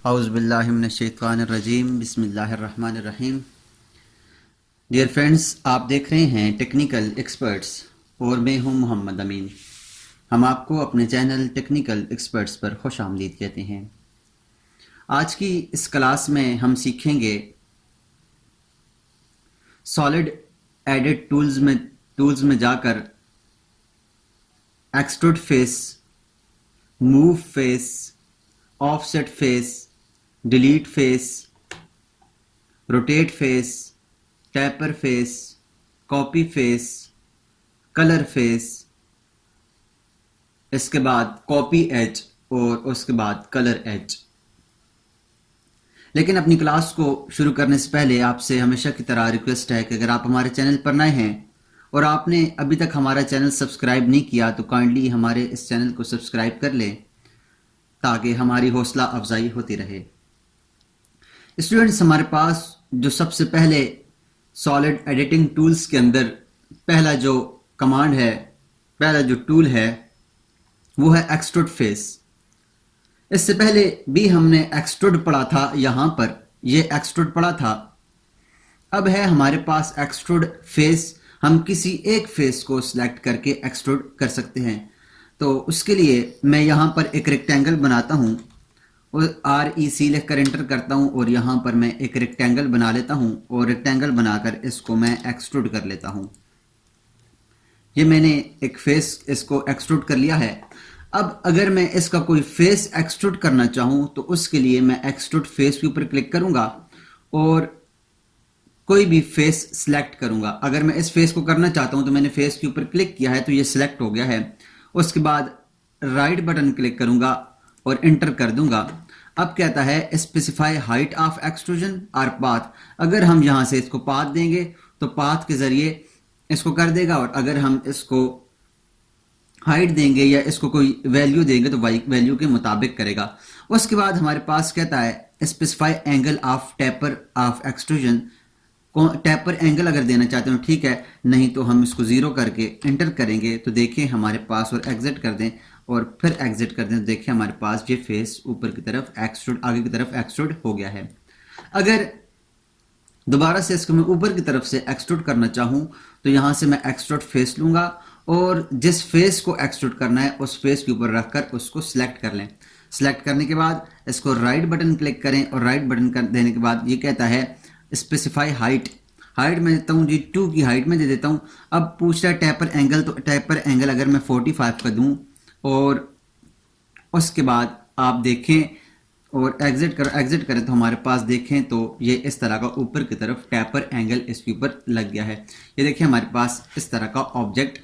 औज़ुबिल्लाहि मिनश्शैतानिर्रजीम बिस्मिल्लाहिर्रहमानिर्रहीम। Dear friends, आप देख रहे हैं टेक्निकल एक्सपर्ट्स और मैं हूं मोहम्मद अमीन। हम आपको अपने चैनल टेक्निकल एक्सपर्ट्स पर खुश आमदीद कहते हैं। आज की इस क्लास में हम सीखेंगे सॉलिड एडिट टूल्स में जाकर extrude face, move face, offset face, delete face, rotate face, tapper face, copy face, colour face, इसके बाद कॉपी एज और उसके बाद कलर एज। लेकिन अपनी क्लास को शुरू करने से पहले आपसे हमेशा की तरह रिक्वेस्ट है कि अगर आप हमारे चैनल पर नए हैं और आपने अभी तक हमारा चैनल सब्सक्राइब नहीं किया तो काइंडली हमारे इस चैनल को सब्सक्राइब कर लें ताकि हमारी हौसला अफजाई होती रहे। स्टूडेंट्स, हमारे पास जो सबसे पहले सॉलिड एडिटिंग टूल्स के अंदर पहला जो कमांड है, पहला जो टूल है वो है एक्सट्रूड फेस। इससे पहले भी हमने एक्सट्रूड पढ़ा था, यहाँ पर ये एक्सट्रूड पढ़ा था। अब है हमारे पास एक्सट्रूड फेस। हम किसी एक फेस को सिलेक्ट करके एक्सट्रूड कर सकते हैं। तो उसके लिए मैं यहाँ पर एक रेक्टेंगल बनाता हूँ और REC लिख कर एंटर करता हूँ और यहाँ पर मैं एक रेक्टेंगल बना लेता हूँ और रेक्टेंगल बनाकर इसको मैं एक्सट्रूड कर लेता हूँ। ये मैंने एक फेस इसको एक्सट्रूड कर लिया है। अब अगर मैं इसका कोई फेस एक्सट्रूड करना चाहूँ तो उसके लिए मैं एक्सट्रूड फेस के ऊपर क्लिक करूँगा और कोई भी फेस सिलेक्ट करूँगा। अगर मैं इस फेस को करना चाहता हूँ तो मैंने फेस के ऊपर क्लिक किया है तो ये सिलेक्ट हो गया है। उसके बाद राइट बटन क्लिक करूँगा और एंटर कर दूंगा। अब कहता है स्पेसिफाई हाइट ऑफ एक्सट्रूजन और पाथ। अगर हम यहाँ से इसको पाथ देंगे तो पाथ के जरिए इसको कर देगा और अगर हम इसको हाइट देंगे या इसको कोई वैल्यू देंगे तो वैल्यू के मुताबिक करेगा। उसके बाद हमारे पास कहता है specify angle of taper of extrusion. Taper angle अगर देना चाहते हो ठीक है, नहीं तो हम इसको 0 करके एंटर करेंगे तो देखिए हमारे पास, और एग्जिट कर दें और फिर एग्जिट कर दें तो देखिए हमारे पास ये फेस ऊपर की तरफ एक्सट्रूड, आगे की तरफ एक्सट्रूड हो गया है। अगर दोबारा से इसको मैं ऊपर की तरफ से एक्सट्रूड करना चाहूँ तो यहाँ से मैं एक्सट्रूड फेस लूँगा और जिस फेस को एक्सट्रूड करना है उस फेस के ऊपर रखकर उसको सिलेक्ट कर लें। सिलेक्ट करने के बाद इसको राइट बटन क्लिक करें और राइट बटन कर देने के बाद ये कहता है स्पेसिफाई हाइट। हाइट में देता हूँ जी 2 की हाइट में दे देता हूँ। अब पूछ रहा है टेपर एंगल, तो टेपर एंगल अगर मैं 45 का दूँ और उसके बाद आप देखें और एग्जिट करें तो हमारे पास देखें तो ये इस तरह का ऊपर की तरफ टेपर एंगल इसके ऊपर लग गया है। ये देखिए हमारे पास इस तरह का ऑब्जेक्ट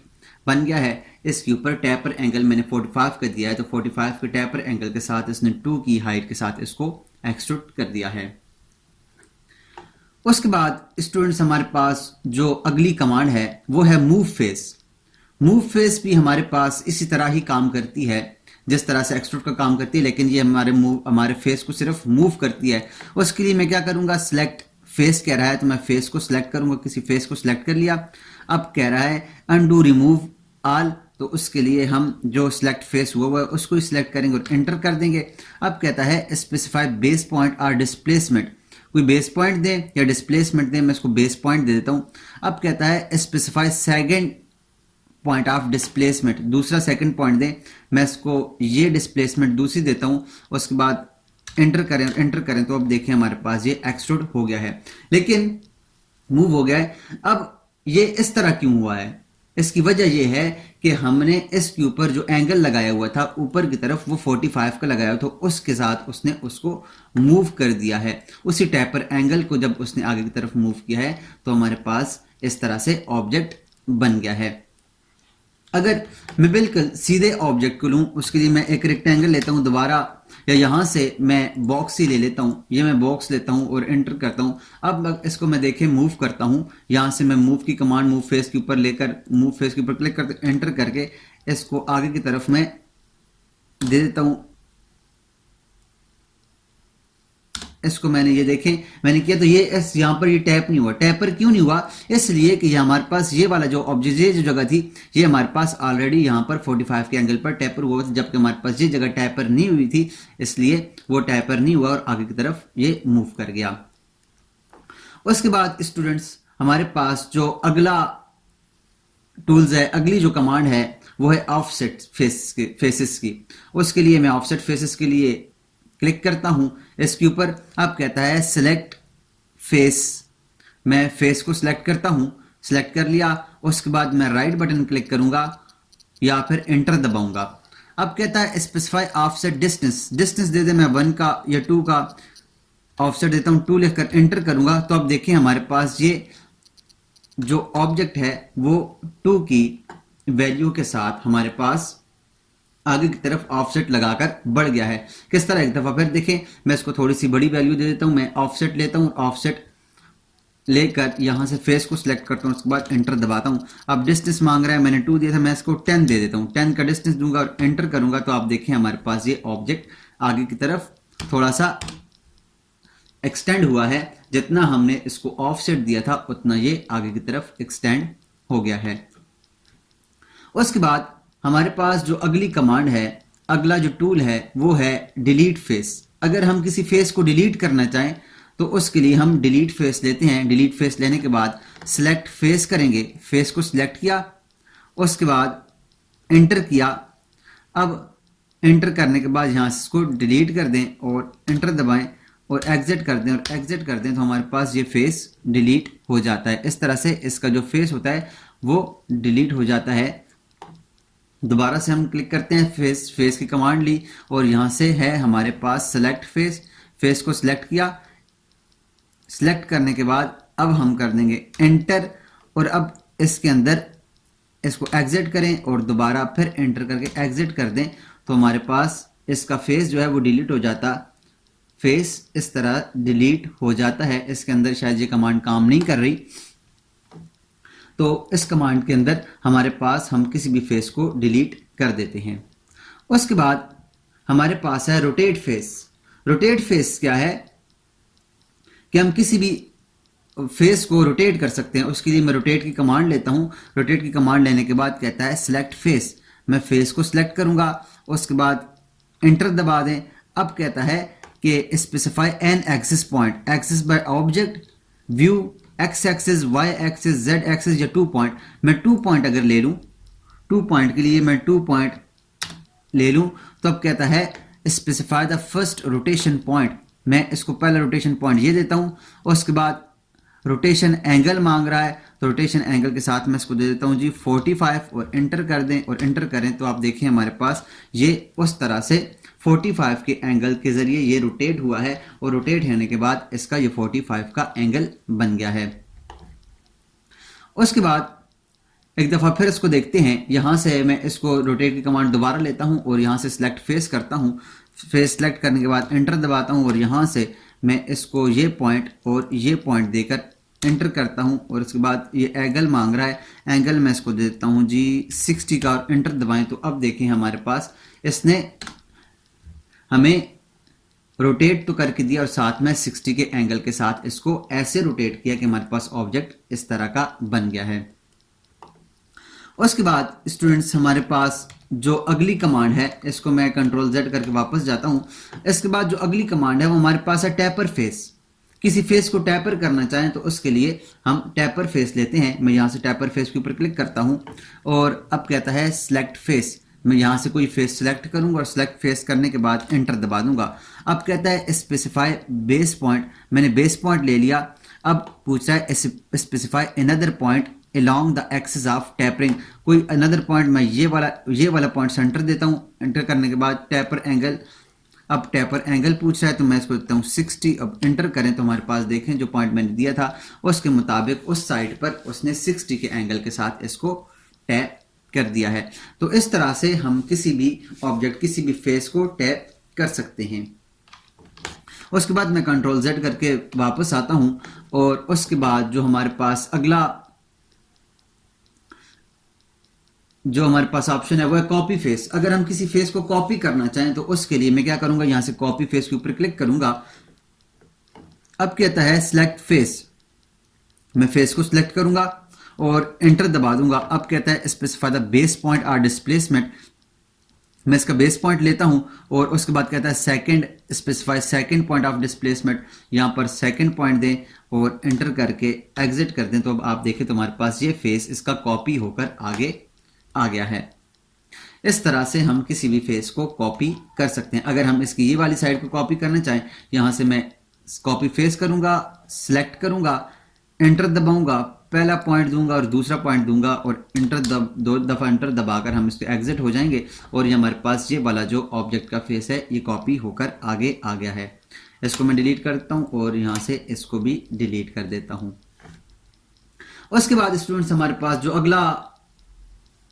बन गया है। इसके ऊपर टेपर एंगल मैंने 45 का दिया है तो 45 के टेपर एंगल के साथ इसने 2 की हाइट के साथ इसको एक्सट्रूड कर दिया है। उसके बाद स्टूडेंट्स, हमारे पास जो अगली कमांड है वो है मूव फेस। मूव फेस भी हमारे पास इसी तरह ही काम करती है जिस तरह से एक्सट्रूड का काम करती है, लेकिन ये हमारे फेस को सिर्फ मूव करती है। उसके लिए मैं क्या करूंगा, सिलेक्ट फेस कह रहा है तो मैं फेस को सिलेक्ट करूंगा। किसी फेस को सिलेक्ट कर लिया। अब कह रहा है अनडू रिमूव ऑल, तो उसके लिए हम जो सिलेक्ट फेस हुआ है उसको ही सिलेक्ट करेंगे और एंटर कर देंगे। अब कहता है स्पेसिफाई बेस पॉइंट और डिस्प्लेसमेंट। कोई बेस पॉइंट दें या डिस्प्लेसमेंट दें, मैं इसको बेस पॉइंट दे देता हूँ। अब कहता है specify second point of displacement, दूसरा सेकंड पॉइंट दें, मैं इसको ये डिस्प्लेसमेंट दूसरी देता हूँ। उसके बाद एंटर करें तो अब देखिए हमारे पास ये एक्सट्रूड हो गया है, लेकिन मूव हो गया है। अब ये इस तरह क्यों हुआ है, इसकी वजह यह है कि हमने इसके ऊपर जो एंगल लगाया हुआ था ऊपर की तरफ वो 45 का लगाया था, उसके साथ उसने उसको मूव कर दिया है। उसी टेपर एंगल को जब उसने आगे की तरफ मूव किया है तो हमारे पास इस तरह से ऑब्जेक्ट बन गया है। अगर मैं बिल्कुल सीधे ऑब्जेक्ट को लूँ उसके लिए मैं एक रेक्टेंगल लेता हूँ दोबारा, या यहाँ से मैं बॉक्स ही ले लेता हूँ। ये मैं बॉक्स लेता हूँ और एंटर करता हूँ। अब इसको मैं देखें मूव करता हूँ। यहाँ से मैं मूव की कमांड मूव फेस के ऊपर लेकर मूव फेस के ऊपर क्लिक करते एंटर करके इसको आगे की तरफ मैं दे देता हूँ इसको मैंने ये देखें मैंने किया तो ये यहाँ पर ये टैप नहीं हुआ। टैपर क्यों नहीं हुआ? इसलिए कि ये हमारे पास ये वाला जो ऑब्जेक्ट ये जो जगह थी ये हमारे पास ऑलरेडी यहाँ पर 45 के एंगल पर टैपर हुआ था, जबकि हमारे पास ये जगह टैपर नहीं हुई थी, इसलिए वो टैपर नहीं हुआ और आगे की तरफ ये मूव कर गया। उसके बाद स्टूडेंट्स हमारे पास जो अगला टूल्स है, अगली जो कमांड है वो है ऑफसेट फेसेस की। उसके लिए मैं ऑफसेट फेसेस के लिए क्लिक करता हूं इसके ऊपर। अब कहता है सिलेक्ट फेस, मैं फेस को सिलेक्ट करता हूं, सिलेक्ट कर लिया। उसके बाद मैं राइट बटन क्लिक करूंगा या फिर एंटर दबाऊंगा। अब कहता है स्पेसिफाई ऑफसेट डिस्टेंस, डिस्टेंस दे दे मैं 1 का या 2 का ऑफसेट देता हूं, 2 लिखकर एंटर करूंगा। तो अब देखिए हमारे पास ये जो ऑब्जेक्ट है वो 2 की वैल्यू के साथ हमारे पास आगे की तरफ ऑफसेट लगाकर बढ़ गया है। किस तरह? एक दफा फिर देखें, मैं इसको थोड़ी सी बड़ी वैल्यू दे देता हूं, मैं ऑफसेट लेता हूं, ऑफसेट लेकर यहां से फेस को सिलेक्ट करता हूं, उसके बाद एंटर दबाता हूं। अब डिस्टेंस मांग रहा है, मैंने 2 दिया था, मैं इसको 10 दे देता हूं, 10 का डिस्टेंस दूंगा और एंटर करूंगा। तो आप देखें हमारे पास ये ऑब्जेक्ट आगे की तरफ थोड़ा सा एक्सटेंड हुआ है। जितना हमने इसको ऑफसेट दिया था उतना ये आगे की तरफ एक्सटेंड हो गया है। उसके बाद हमारे पास जो अगली कमांड है, अगला जो टूल है वो है डिलीट फेस। अगर हम किसी फेस को डिलीट करना चाहें तो उसके लिए हम डिलीट फेस लेते हैं। डिलीट फेस लेने के बाद सिलेक्ट फेस करेंगे, फेस को सिलेक्ट किया, उसके बाद एंटर किया। अब एंटर करने के बाद यहाँ से इसको डिलीट कर दें और एंटर दबाएं और एग्जिट कर दें और एग्जिट कर दें तो हमारे पास ये फेस डिलीट हो जाता है। इस तरह से इसका जो फेस होता है वो डिलीट हो जाता है। दोबारा से हम क्लिक करते हैं, फेस की कमांड ली और यहाँ से है हमारे पास सेलेक्ट फेस, फेस को सिलेक्ट किया। सिलेक्ट करने के बाद अब हम कर देंगे एंटर और अब इसके अंदर इसको एग्जिट करें और दोबारा फिर एंटर करके एग्जिट कर दें तो हमारे पास इसका फेस जो है वो डिलीट हो जाता। फेस इस तरह डिलीट हो जाता है। इसके अंदर शायद ये कमांड काम नहीं कर रही, तो इस कमांड के अंदर हमारे पास हम किसी भी फेस को डिलीट कर देते हैं। उसके बाद हमारे पास है रोटेट फेस। रोटेट फेस क्या है कि हम किसी भी फेस को रोटेट कर सकते हैं। उसके लिए मैं रोटेट की कमांड लेता हूं। रोटेट की कमांड लेने के बाद कहता है सिलेक्ट फेस, मैं फेस को सिलेक्ट करूंगा, उसके बाद एंटर दबा दें। अब कहता है कि specify an axis point, axis by object, view, x axis, y axis, z axis या 2 पॉइंट। मैं 2 पॉइंट अगर ले लूं, 2 पॉइंट के लिए मैं 2 पॉइंट ले लूं तो अब कहता है specify the first rotation point, मैं इसको पहला रोटेशन पॉइंट ये देता हूं। उसके बाद रोटेशन एंगल मांग रहा है तो रोटेशन एंगल के साथ मैं इसको दे देता हूं जी 45 और एंटर कर दें और एंटर करें तो आप देखिए हमारे पास ये उस तरह से 45 के एंगल के जरिए ये रोटेट हुआ है और रोटेट होने के बाद इसका ये 45 का एंगल बन गया है। उसके बाद एक दफ़ा फिर इसको देखते हैं। यहाँ से मैं इसको रोटेट की कमांड दोबारा लेता हूँ और यहाँ से सिलेक्ट फेस करता हूँ। फेस सिलेक्ट करने के बाद एंटर दबाता हूँ और यहाँ से मैं इसको ये पॉइंट और ये पॉइंट देकर एंटर करता हूँ और उसके बाद ये एंगल मांग रहा है। एंगल मैं इसको देता हूँ जी 60 का और एंटर दबाएं तो अब देखें हमारे पास इसने हमें रोटेट तो करके दिया और साथ में 60 के एंगल के साथ इसको ऐसे रोटेट किया कि हमारे पास ऑब्जेक्ट इस तरह का बन गया है। उसके बाद स्टूडेंट्स हमारे पास जो अगली कमांड है, इसको मैं कंट्रोल Z करके वापस जाता हूं। इसके बाद जो अगली कमांड है वो हमारे पास है टैपर फेस। किसी फेस को टैपर करना चाहें तो उसके लिए हम टैपर फेस लेते हैं। मैं यहाँ से टैपर फेस के ऊपर क्लिक करता हूँ और अब कहता है सिलेक्ट फेस, मैं यहाँ से कोई फेस सिलेक्ट करूंगा और सिलेक्ट फेस करने के बाद एंटर दबा दूंगा। अब कहता है स्पेसिफाई बेस पॉइंट, मैंने बेस पॉइंट ले लिया। अब पूछ रहा है specify another point along the axis of tapering, कोई अनदर पॉइंट मैं ये वाला पॉइंट सेंटर देता हूँ। एंटर करने के बाद टैपर एंगल, अब टैपर एंगल पूछ रहा है तो मैं इसको देता हूँ 60। अब एंटर करें तो हमारे पास देखें जो पॉइंट मैंने दिया था उसके मुताबिक उस साइड पर उसने 60 के एंगल के साथ इसको टैप कर दिया है। तो इस तरह से हम किसी भी ऑब्जेक्ट, किसी भी फेस को टैप कर सकते हैं। उसके बाद मैं कंट्रोल Z करके वापस आता हूँ और उसके बाद जो हमारे पास अगला जो हमारे पास ऑप्शन है वो है कॉपी फेस। अगर हम किसी फेस को कॉपी करना चाहें तो उसके लिए मैं क्या करूंगा, यहां से कॉपी फेस के ऊपर क्लिक करूंगा अब कहता है सिलेक्ट फेस, मैं फेस को सिलेक्ट करूंगा और एंटर दबा दूंगा। अब कहता है स्पेसिफाई द बेस पॉइंट और डिस्प्लेसमेंट, मैं इसका बेस पॉइंट लेता हूं और उसके बाद कहता है second, specify second point of displacement, यहां पर सेकंड पॉइंट दें और एंटर करके एग्जिट कर दें। तो अब आप देखें तो हमारे पास ये फेस इसका कॉपी होकर आगे आ गया है। इस तरह से हम किसी भी फेस को कॉपी कर सकते हैं। अगर हम इसकी ये वाली साइड को कॉपी करना चाहें, यहां से मैं कॉपी फेस करूंगा, सिलेक्ट करूंगा, एंटर दबाऊंगा, पहला पॉइंट दूंगा और दूसरा पॉइंट दूंगा और एंटर दो दफ़ा एंटर दबाकर हम इसके एग्जिट हो जाएंगे और ये हमारे पास ये वाला जो ऑब्जेक्ट का फेस है ये कॉपी होकर आगे आ गया है। इसको मैं डिलीट करता हूं और यहां से इसको भी डिलीट कर देता हूं। उसके बाद स्टूडेंट्स हमारे पास जो अगला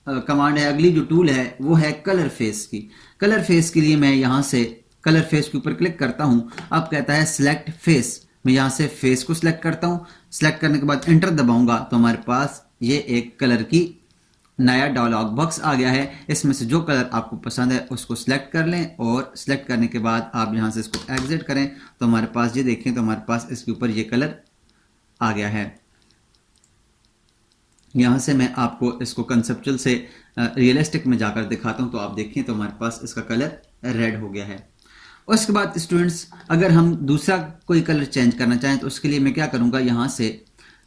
कमांड है, अगली जो टूल है वो है कलर फेस की। कलर फेस के लिए मैं यहां से कलर फेस के ऊपर क्लिक करता हूं। अब कहता है सिलेक्ट फेस, मैं यहां से फेस को सिलेक्ट करता हूं। सिलेक्ट करने के बाद एंटर दबाऊंगा तो हमारे पास ये एक कलर की नया डायलॉग बॉक्स आ गया है। इसमें से जो कलर आपको पसंद है उसको सिलेक्ट कर लें और सिलेक्ट करने के बाद आप यहां से इसको एग्जिट करें तो हमारे पास ये देखें तो हमारे पास इसके ऊपर ये कलर आ गया है। यहां से मैं आपको इसको कंसेप्चुअल से रियलिस्टिक में जाकर दिखाता हूं तो आप देखें तो हमारे पास इसका कलर रेड हो गया है। उसके बाद स्टूडेंट्स अगर हम दूसरा कोई कलर चेंज करना चाहें तो उसके लिए मैं क्या करूंगा, यहां से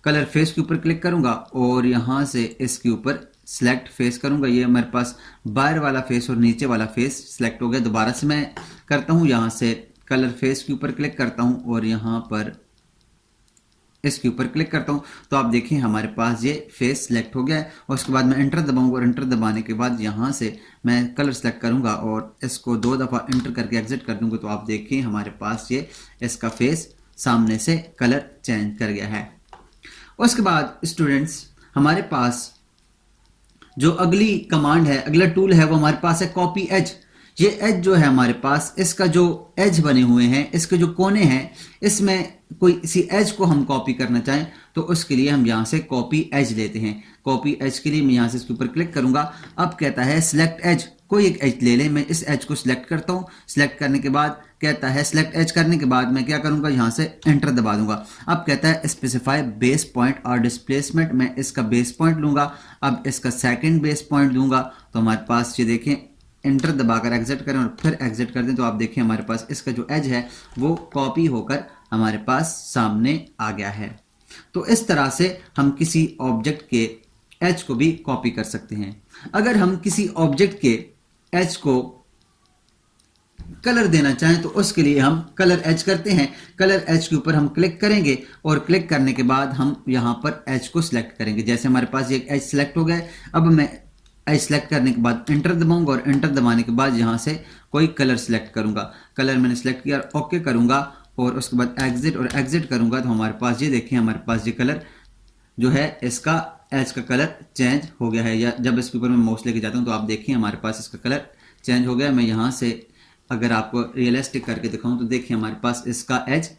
कलर फेस के ऊपर क्लिक करूंगा और यहां से इसके ऊपर सिलेक्ट फेस करूंगा। ये हमारे पास बाहर वाला फेस और नीचे वाला फेस सिलेक्ट हो गया। दोबारा से मैं करता हूं, यहां से कलर फेस के ऊपर क्लिक करता हूं और यहां पर इसके ऊपर क्लिक करता हूं तो आप देखें हमारे पास ये फेस सिलेक्ट हो गया है। और उसके बाद मैं एंटर दबाऊंगा और एंटर दबाने के बाद यहां से मैं कलर सेलेक्ट करूंगा और इसको 2 दफ़ा एंटर करके एग्जिट कर दूंगा तो आप देखें हमारे पास ये इसका फेस सामने से कलर चेंज कर गया है। उसके बाद स्टूडेंट्स हमारे पास जो अगली कमांड है, अगला टूल है वो हमारे पास है कॉपी एज। ये एज जो है हमारे पास, इसका जो एज बने हुए हैं, इसके जो कोने हैं, इसमें कोई इसी एज को हम कॉपी करना चाहें तो उसके लिए हम यहां से कॉपी एज लेते हैं। कॉपी एज के लिए मैं यहां से इसके ऊपर क्लिक करूंगा। अब कहता है सिलेक्ट एज, कोई एक एज ले लें। मैं इस एज को सिलेक्ट करता हूं। सिलेक्ट करने के बाद कहता है सिलेक्ट एज करने के बाद मैं क्या करूंगा, यहां से एंटर दबा दूंगा। अब कहता है स्पेसिफाई बेस पॉइंट और डिस्प्लेसमेंट, मैं इसका बेस पॉइंट लूंगा। अब इसका सेकंड बेस पॉइंट दूंगा तो हमारे पास ये देखें एंटर दबाकर एग्जिट करें और फिर एग्जिट कर दें तो आप देखें हमारे पास इसका जो एज है वो कॉपी होकर हमारे पास सामने आ गया है। तो इस तरह से हम किसी ऑब्जेक्ट के एज को भी कॉपी कर सकते हैं। अगर हम किसी ऑब्जेक्ट के एज को कलर देना चाहें तो उसके लिए हम कलर एज करते हैं। कलर एज के ऊपर हम क्लिक करेंगे और क्लिक करने के बाद हम यहां पर एज को सिलेक्ट करेंगे। जैसे हमारे पास ये एज सिलेक्ट हो गया। अब मैं एज सेलेक्ट करने के बाद एंटर दबाऊंगा और एंटर दबाने के बाद यहां से कोई कलर सेलेक्ट करूंगा। कलर मैंने सेलेक्ट किया, ओके करूंगा और उसके बाद एग्जिट और एग्जिट करूंगा तो हमारे पास ये देखें हमारे पास ये कलर जो है इसका एज का कलर चेंज हो गया है। या जब इसके ऊपर मैं माउस लेके जाता हूं तो आप देखें हमारे पास इसका कलर चेंज हो गया। मैं यहां से अगर आपको रियलिस्टिक करके दिखाऊं तो देखिए हमारे पास इसका एज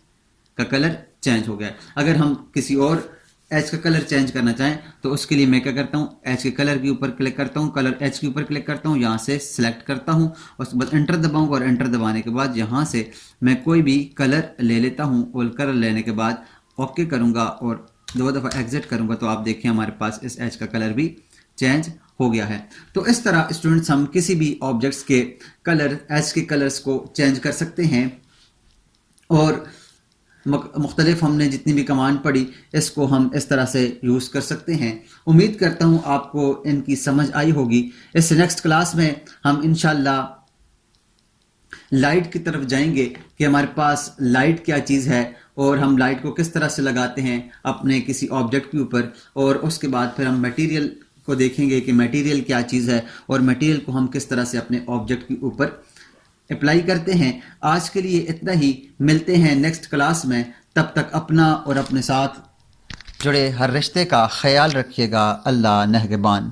का कलर चेंज हो गया है। अगर हम किसी और एज का कलर चेंज करना चाहें तो उसके लिए मैं क्या करता हूं, एज के कलर के ऊपर क्लिक करता हूं, कलर एज के ऊपर क्लिक करता हूं, यहां से सिलेक्ट करता हूं और उसके बाद एंटर दबाऊंगा और एंटर दबाने के बाद यहां से मैं कोई भी कलर ले लेता हूं और कलर लेने के बाद ओके करूंगा और 2 दफ़ा एग्जिट करूंगा तो आप देखिए हमारे पास इस एज का कलर भी चेंज हो गया है। तो इस तरह स्टूडेंट्स हम किसी भी ऑब्जेक्ट्स के कलर, एज के कलर्स को चेंज कर सकते हैं और मुख्तलिफ हमने जितनी भी कमांड पढ़ी इसको हम इस तरह से यूज़ कर सकते हैं। उम्मीद करता हूँ आपको इनकी समझ आई होगी। इस नेक्स्ट क्लास में हम इंशाल्लाह लाइट की तरफ जाएंगे कि हमारे पास लाइट क्या चीज़ है और हम लाइट को किस तरह से लगाते हैं अपने किसी ऑब्जेक्ट के ऊपर, और उसके बाद फिर हम मटेरियल को देखेंगे कि मटेरियल क्या चीज़ है और मटेरियल को हम किस तरह से अपने ऑब्जेक्ट के ऊपर अप्लाई करते हैं। आज के लिए इतना ही, मिलते हैं नेक्स्ट क्लास में। तब तक अपना और अपने साथ जुड़े हर रिश्ते का ख्याल रखिएगा। अल्लाह नहगबान।